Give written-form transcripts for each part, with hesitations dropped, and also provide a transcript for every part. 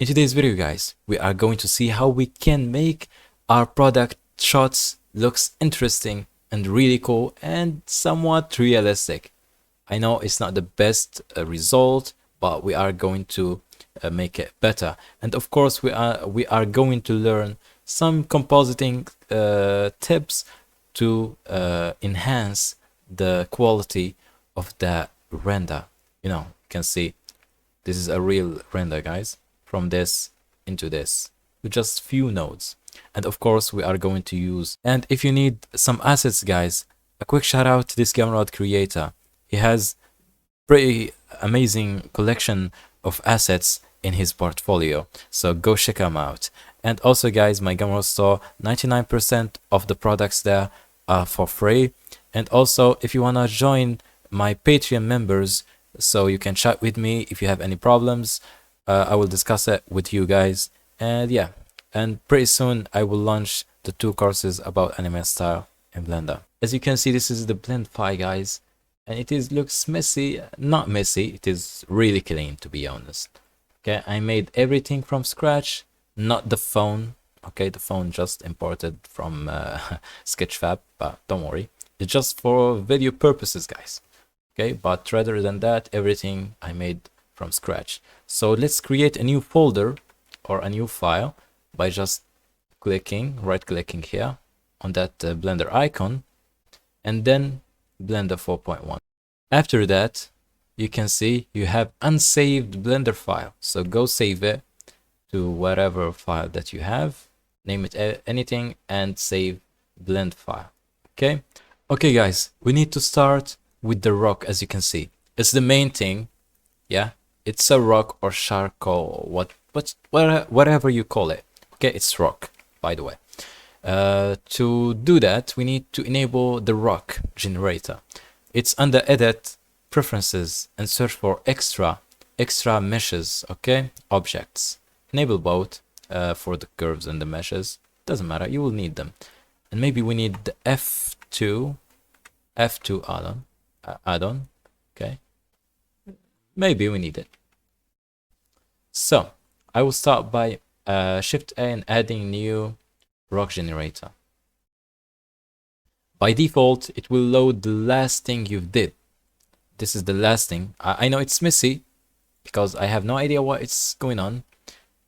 In today's video, guys, we are going to see how we can make our product shots looks interesting and really cool and somewhat realistic. I know it's not the best result, but we are going to make it better. And of course, we are going to learn some compositing tips to enhance the quality of the render. You can see this is a real render, guys, from this into this with just few nodes. And of course, we are going to use, and if you need some assets, guys, a quick shout out to this Gumroad creator. He has pretty amazing collection of assets in his portfolio, so go check him out. And also, guys, my Gumroad Store, 99% of the products there are for free. And also, if you want to join my Patreon members, so you can chat with me if you have any problems, I will discuss it with you guys. And yeah, and pretty soon I will launch the 2 courses about anime style in Blender. As you can see, this is the blend file, guys, and it looks messy. Not messy, it is really clean, to be honest. Okay, I made everything from scratch, not the phone. Okay, the phone just imported from Sketchfab, but don't worry, it's just for video purposes, guys. Okay, but rather than that, everything I made from scratch. So let's create a new folder or a new file by just right clicking here on that Blender icon, and then Blender 4.1. After that, you can see you have unsaved Blender file. So go save it to whatever file that you have, name it anything, and save blend file. Okay, guys, we need to start with the rock. As you can see, it's the main thing. Yeah, it's a rock or charcoal, whatever you call it. Okay, it's rock, by the way. To do that, we need to enable the rock generator. It's under edit, preferences, and search for extra meshes. Okay, objects. Enable both for the curves and the meshes. Doesn't matter, you will need them. And maybe we need the F2 add-on. Okay, maybe we need it. So I will start by Shift A and adding new rock generator. By default, it will load the last thing you did. This is the last thing. I know it's messy because I have no idea what it's going on.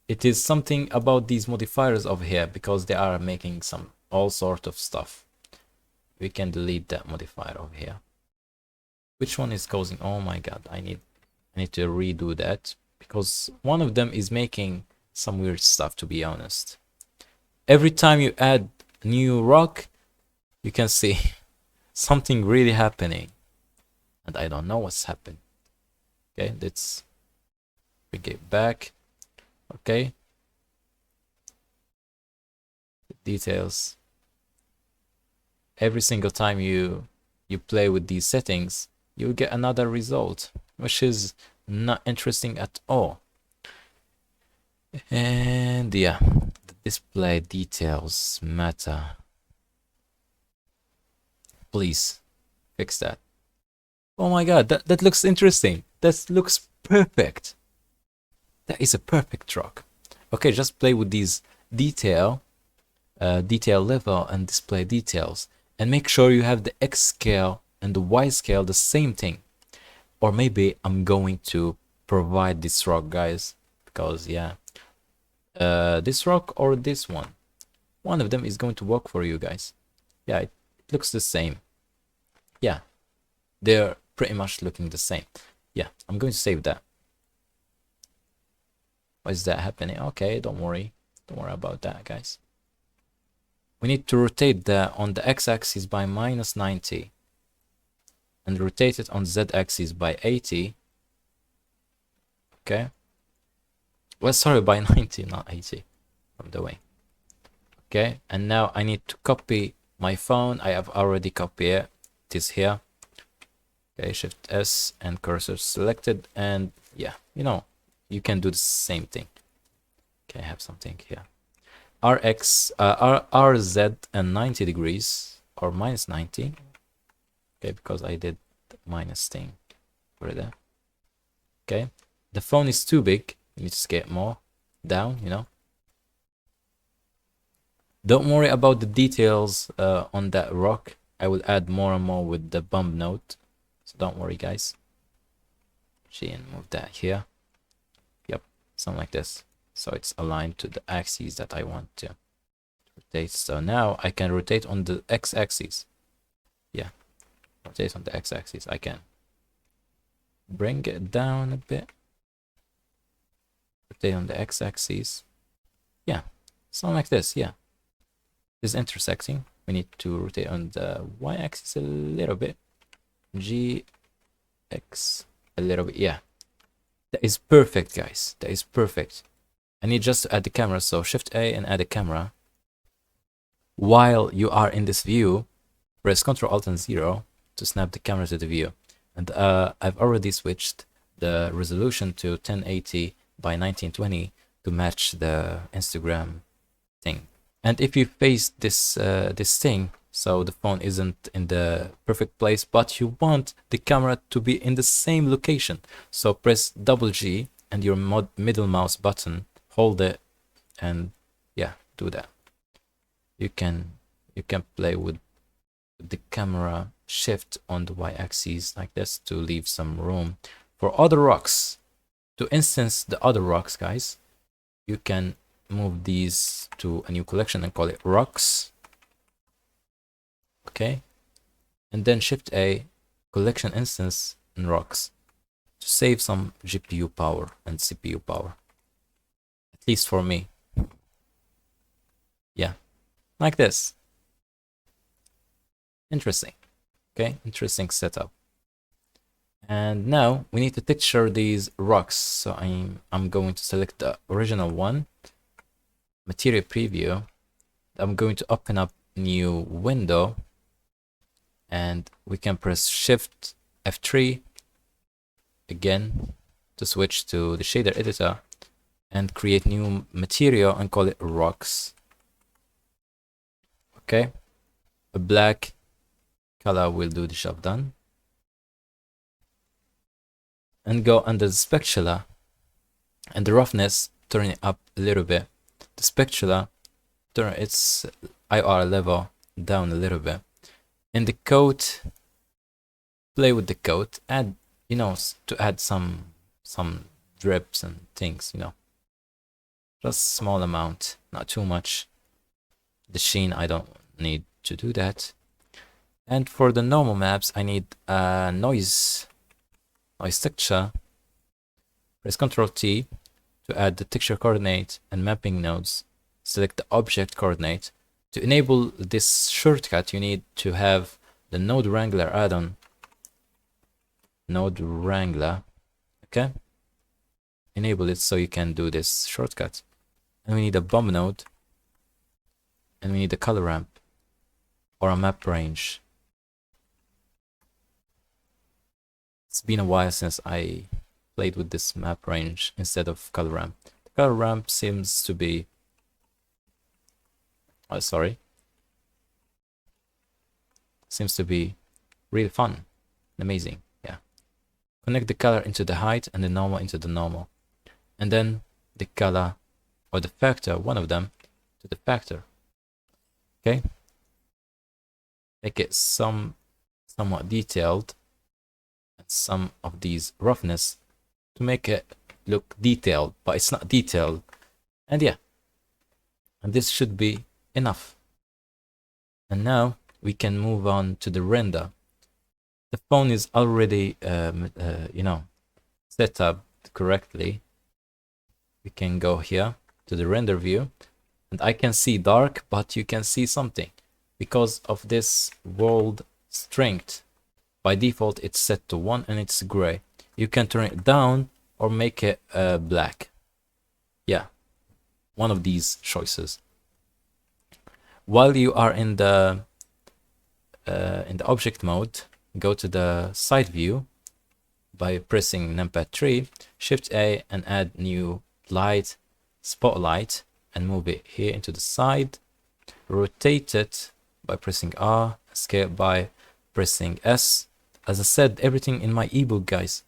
It is something about these modifiers over here because they are making all sort of stuff. We can delete that modifier over here. Which one is causing? Oh my god, I need to redo that because one of them is making some weird stuff, to be honest. Every time you add new rock, you can see something really happening, and I don't know what's happened. Okay, let's bring it back. Okay, details. Every single time you play with these settings, you'll get another result, which is not interesting at all. And yeah, the display details matter. Please fix that. Oh my god, that looks interesting. That looks perfect. That is a perfect rock. Okay, just play with these detail level and display details, and make sure you have the X scale and the Y scale the same thing. Or maybe I'm going to provide this rock, guys, because yeah, this rock or this one of them is going to work for you guys. Yeah, it looks the same. Yeah, they're pretty much looking the same. Yeah, I'm going to save that. Why is that happening? Okay, don't worry about that, guys. We need to rotate that on the x-axis by -90 and rotate it on z-axis by 80. Okay, well, sorry, by 90, not 80, from the way. Okay, and now I need to copy my phone. I have already copied it. It is here. Okay, Shift S and cursor selected, and yeah, you can do the same thing. Okay, I have something here. RZ and 90 degrees or -90. Okay, because I did the minus thing over there. Okay, the phone is too big. You need to scale more. down, you know. Don't worry about the details on that rock. I will add more and more with the bump node. So don't worry, guys. And move that here. Yep, something like this. So it's aligned to the axes that I want to rotate. So now I can rotate on the x-axis. Yeah, rotate on the x-axis. I can bring it down a bit. Rotate on the x-axis. Yeah, something like this. Yeah, this is intersecting. We need to rotate on the y-axis a little bit. G, X, a little bit. Yeah, that is perfect, guys. That is perfect. I need just to add the camera. So Shift A and add a camera. While you are in this view, press Ctrl Alt and 0 to snap the camera to the view. And I've already switched the resolution to 1080 by 1920 to match the Instagram thing. And if you face this this thing, so the phone isn't in the perfect place, but you want the camera to be in the same location, so press double G and your middle mouse button, hold it, and yeah, do that. You can play with the camera shift on the y-axis like this to leave some room for other rocks. To instance the other rocks, guys, you can move these to a new collection and call it rocks. Okay, and then Shift A, collection instance and rocks, to save some GPU power and CPU power, at least for me. Yeah, like this. Interesting. Okay, interesting setup. And now we need to texture these rocks. So I'm going to select the original one, material preview. I'm going to open up new window, and we can press Shift F3 again to switch to the shader editor and create new material and call it rocks. Okay, a black color will do the job done. And go under the spatula and the roughness, turn it up a little bit. The spatula, turn its IR level down a little bit. In the coat, play with the coat, add, you know, to add some drips and things, you know, just small amount, not too much. The sheen, I don't need to do that. And for the normal maps, I need a noise texture. Press Ctrl T to add the texture coordinate and mapping nodes. Select the object coordinate. To enable this shortcut, you need to have the Node Wrangler add-on. Node Wrangler. Okay. Enable it so you can do this shortcut. And we need a bump node. And we need a color ramp or a map range. It's been a while since I played with this map range instead of color ramp. The color ramp seems to be seems to be really fun and amazing. Yeah, connect the color into the height and the normal into the normal, and then the color or the factor, one of them, to the factor. Okay, make it somewhat detailed, and some of these roughness to make it look detailed, but it's not detailed. And yeah, and this should be enough. And now we can move on to the render. The phone is already you know, set up correctly. We can go here to the render view, and I can see dark, but you can see something because of this world strength. By default, it's set to 1 and it's gray. You can turn it down or make it black. Yeah, one of these choices. While you are in the object mode, go to the side view by pressing numpad 3, Shift A, and add new light, spotlight, and move it here into the side. Rotate it by pressing R, scale by pressing S. As I said, everything in my ebook, guys,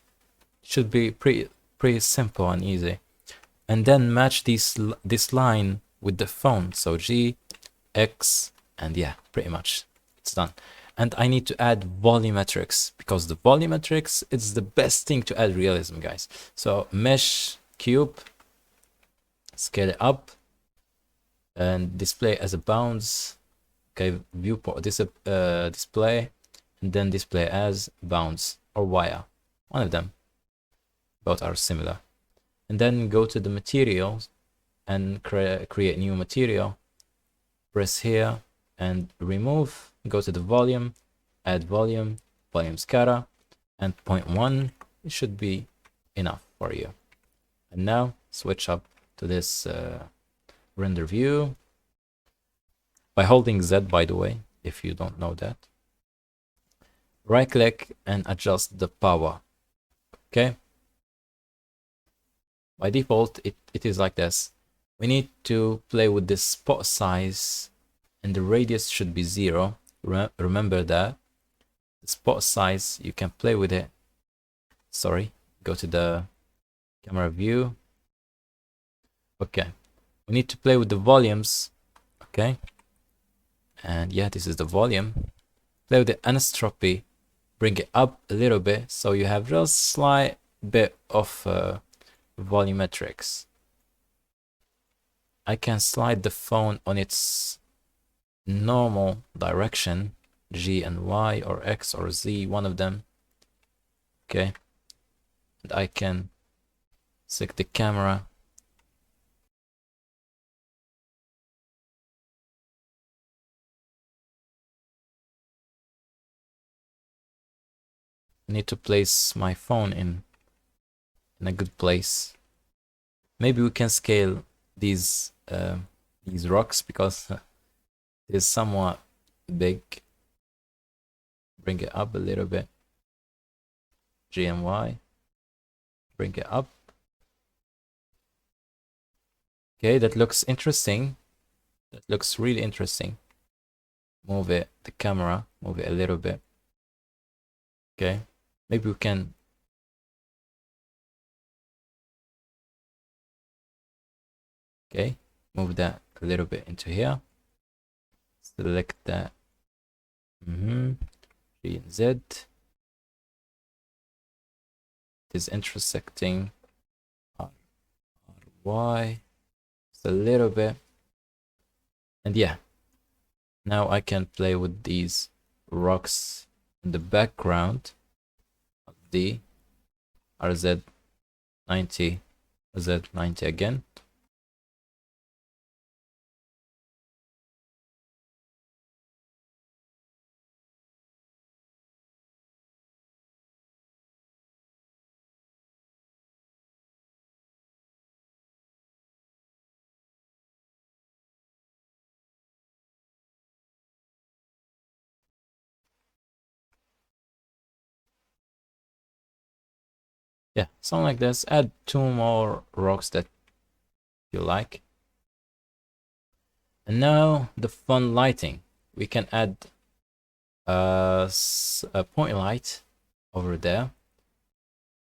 should be pretty simple and easy. and then match this line with the phone. So G, X, and yeah, pretty much it's done. And I need to add volumetrics, because the volumetrics is the best thing to add realism, guys. So mesh cube, scale it up, and display as a bounds. Okay, viewport display, and then display as bounds or wire, one of them. Both are similar. And then go to the materials and create new material. Press here and remove. Go to the volume, add volume, volume scatter, and 0.1. It should be enough for you. And now switch up to this render view by holding Z, by the way, if you don't know that. Right click and adjust the power. Okay. By default, it is like this. We need to play with the spot size, and the radius should be 0. Remember that. The spot size, you can play with it. Sorry, go to the camera view. Okay, we need to play with the volumes. Okay, and yeah, this is the volume. Play with the anisotropy, bring it up a little bit, so you have just slight bit of volumetrics. I can slide the phone on its normal direction, G and Y or X or Z, one of them. Okay, and I can select the camera. I need to place my phone in a good place. Maybe we can scale these rocks, because it's somewhat big. Bring it up a little bit. G and Y. Bring it up. Okay, that looks interesting. That looks really interesting. Move it, the camera, move it a little bit. Okay, maybe we can. Okay, move that a little bit into here. Select that. G and Z. It is intersecting R, Y. Just a little bit. And yeah, now I can play with these rocks in the background of the RZ90, Z90 again. Yeah, something like this. Add 2 more rocks that you like. And now the fun lighting. We can add a point light over there.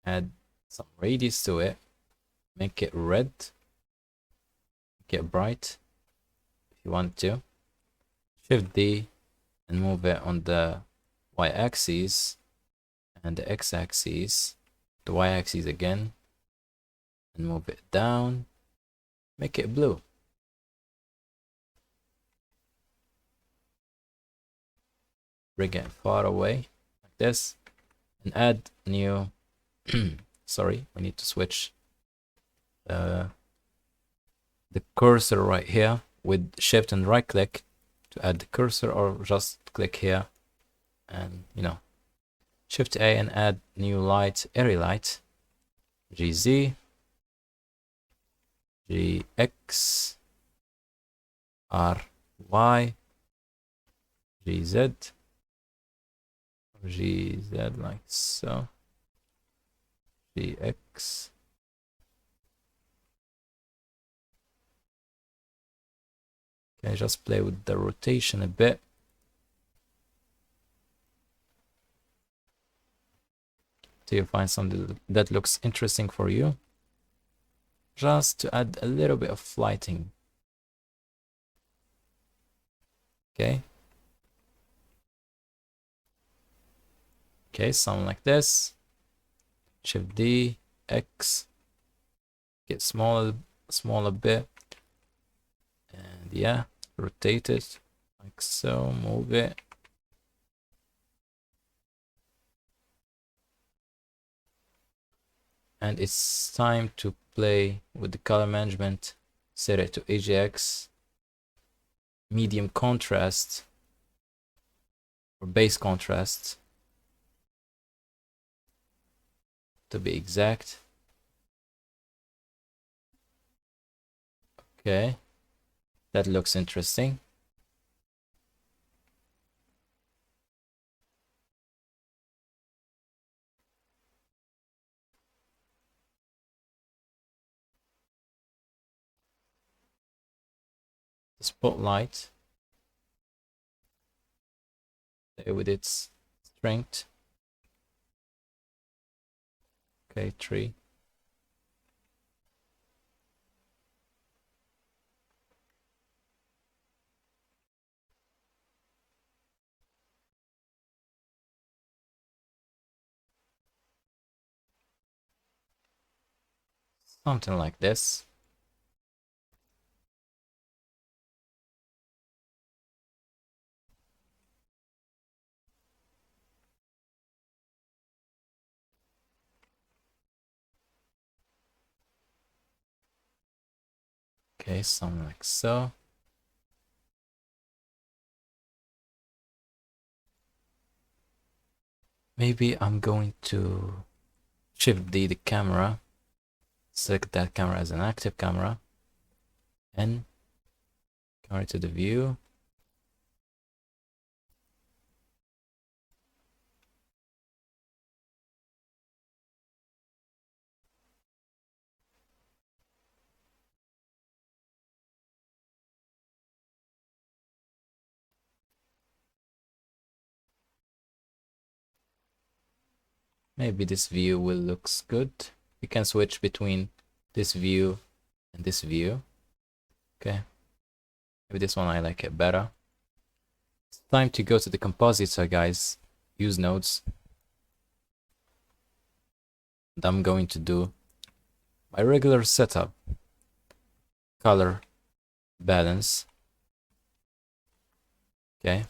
Add some radius to it. Make it red. Make it bright if you want to. Shift D and move it on the y-axis and the x-axis. The y-axis again. And move it down. Make it blue. Bring it far away like this, and add new sorry, we need to switch the cursor right here with shift and right click to add the cursor, or just click here and shift A and add new light, airy light, GZ, GX, RY, GZ, GZ like so, GX, okay, just play with the rotation a bit. Till you find something that looks interesting for you. just to add a little bit of lighting. Okay. Okay, something like this. Shift D, X, get smaller bit, and yeah, rotate it like so, move it. And it's time to play with the color management. Set it to AJX, medium contrast, or base contrast, to be exact. Okay, that looks interesting. The spotlight, with its strength. Okay, 3. Something like this. Okay, something like so. Maybe I'm going to Shift D the camera, select that camera as an active camera, and come to the view. Maybe this view will looks good. You can switch between this view and this view. Okay. Maybe this one I like it better. It's time to go to the compositor, guys. Use nodes. And I'm going to do my regular setup. Color balance. Okay.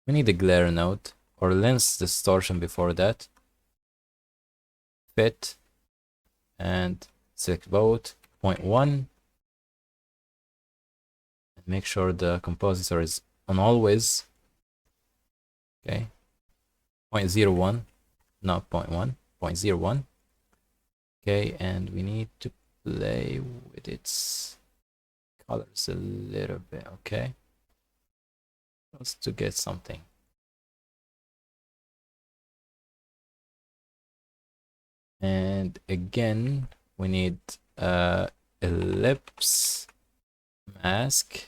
We need a glare node or lens distortion before that. Fit and select both 0.1 and make sure the compositor is on always. Okay, 0.01, not 0.1, 0.01. Okay, and we need to play with its colors a little bit. Okay, just to get something. And again, we need ellipse mask.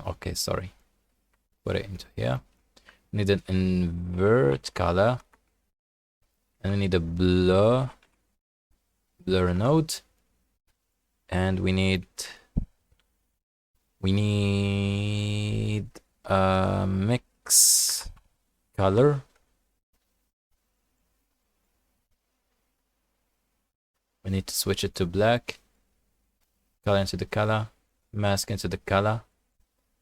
Okay, sorry. Put it into here. We need an invert color, and we need a blur node, and we need a mix color. We need to switch it to black, color into the color, mask into the color,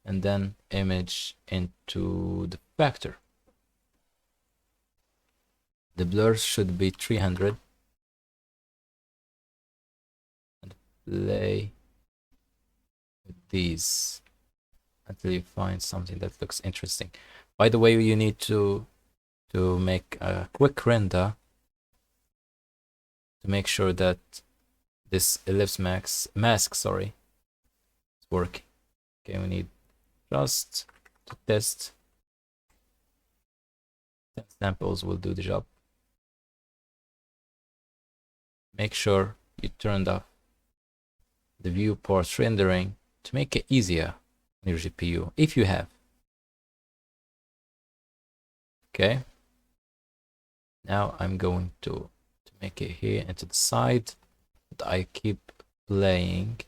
and then image into the factor. The blur should be 300. And play with these until you find something that looks interesting. By the way, you need to make a quick render to make sure that this ellipse mask, sorry, is working. Okay, we need just to test. 10 samples will do the job. Make sure you turned off the viewport rendering to make it easier on your GPU, if you have. Okay. Now I'm going to make it here and to the side. But I keep playing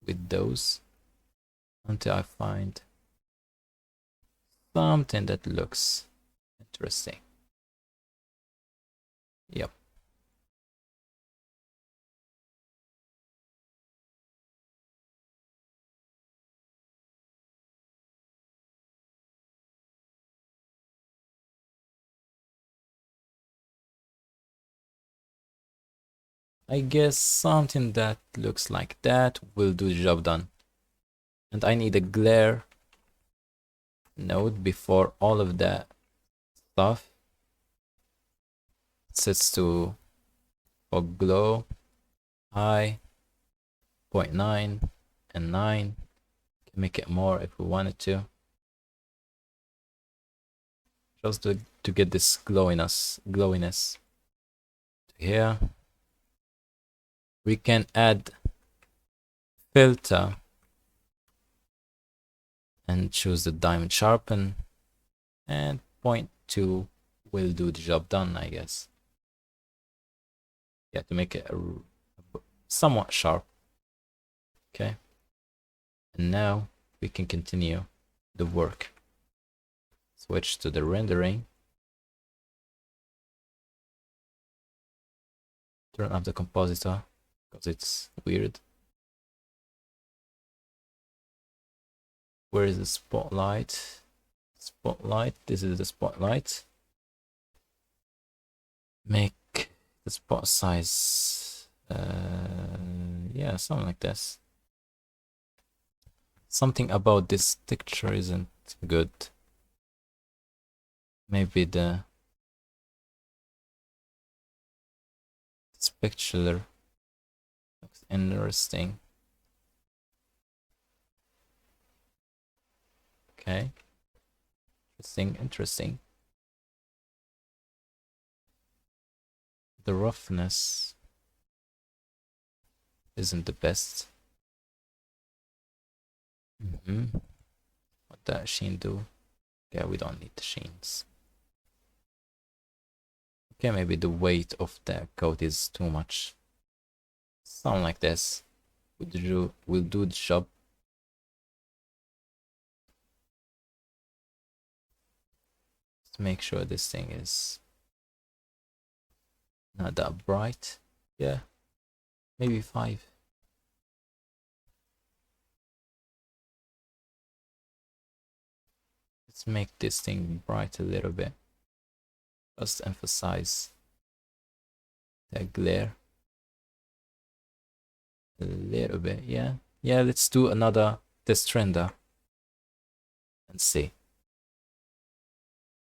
with those until I find something that looks interesting. Yep. I guess something that looks like that will do the job done. And I need a glare node before all of that stuff. It sets to fog glow, high, 0.9 and 9. Can make it more if we wanted to. Just to get this glowiness to here. We can add filter and choose the diamond sharpen, and 0.2 will do the job done, I guess. Yeah, to make it somewhat sharp. Okay, and now we can continue the work. Switch to the rendering, turn off the compositor because it's weird. Where is the spotlight? Spotlight, this is the spotlight. Make the spot size, yeah, something like this. Something about this texture isn't good. Maybe the specular looks interesting. Okay, interesting. The roughness isn't the best. What that sheen do? Yeah, we don't need the sheens. Okay, maybe the weight of that coat is too much. Something like this will do the job. Let's make sure this thing is not that bright. Yeah, maybe 5. Let's make this thing bright a little bit. Just emphasize that glare a little bit. Yeah, let's do another test render and see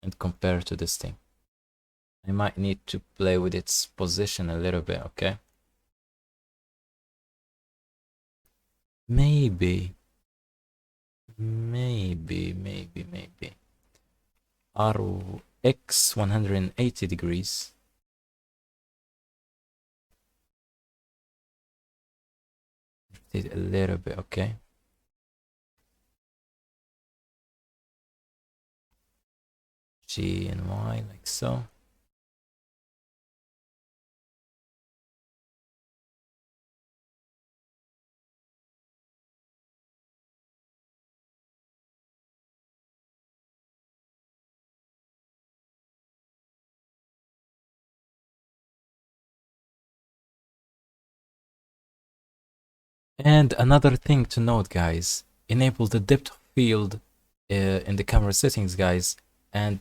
and compare to this thing. I might need to play with its position a little bit. Okay, maybe RX 180 degrees. Rotate a little bit. Okay, G and Y like so. And another thing to note, guys, enable the depth of field in the camera settings, guys, and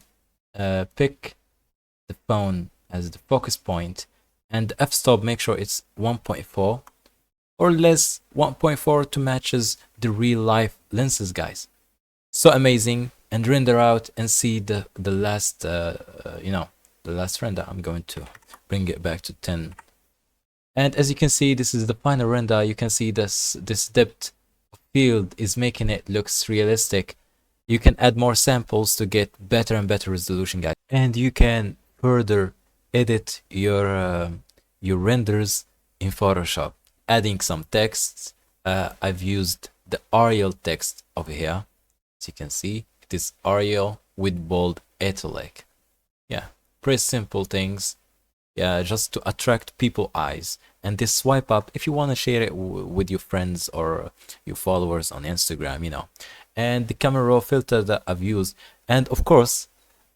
pick the phone as the focus point, and f-stop, make sure it's 1.4 or less 1.4 to matches the real life lenses, guys. So amazing. And render out and see the last the last render. I'm going to bring it back to 10. And as you can see, this is the final render. You can see this depth of field is making it looks realistic. You can add more samples to get better and better resolution, guys. And you can further edit your renders in Photoshop, adding some texts. I've used the Arial text over here. As you can see, it is Arial with bold italic. Yeah, pretty simple things. yeah, just to attract people eyes. And this swipe up, if you want to share it with your friends or your followers on Instagram, you know. And the camera raw filter that I've used, and of course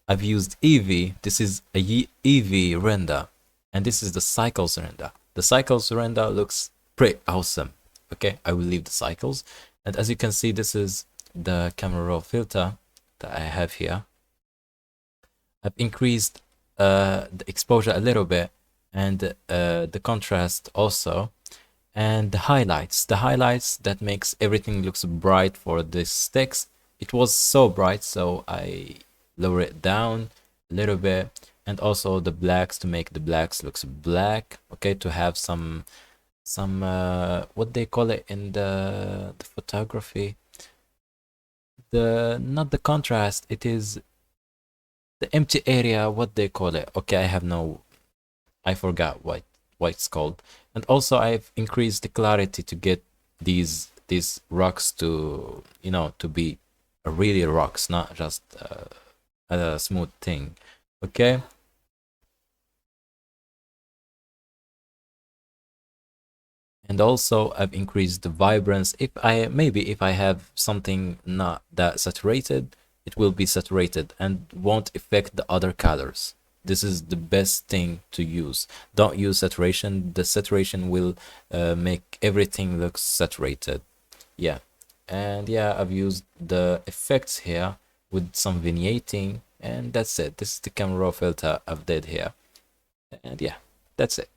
I've used Eevee. This is a Eevee render, and this is the cycles render. The cycles render looks pretty awesome. Okay, I will leave the cycles, and as you can see, this is the camera raw filter that I have here. I've increased the exposure a little bit, and the contrast also, and the highlights that makes everything looks bright for this sticks. It was so bright, so I lower it down a little bit, and also the blacks to make the blacks looks black. Okay, to have some what they call it in the photography, the not the contrast, it is the empty area, what they call it. Okay, I have no, I forgot what it's called. And also I've increased the clarity to get these rocks to, you know, to be really rocks, not just a smooth thing. Okay. And also I've increased the vibrance. If I have something not that saturated, it will be saturated and won't affect the other colors. This is the best thing to use. Don't use saturation. The saturation will make everything look saturated. Yeah. And yeah, I've used the effects here with some vignetting, and that's it. This is the camera raw filter I've did here. And yeah, that's it.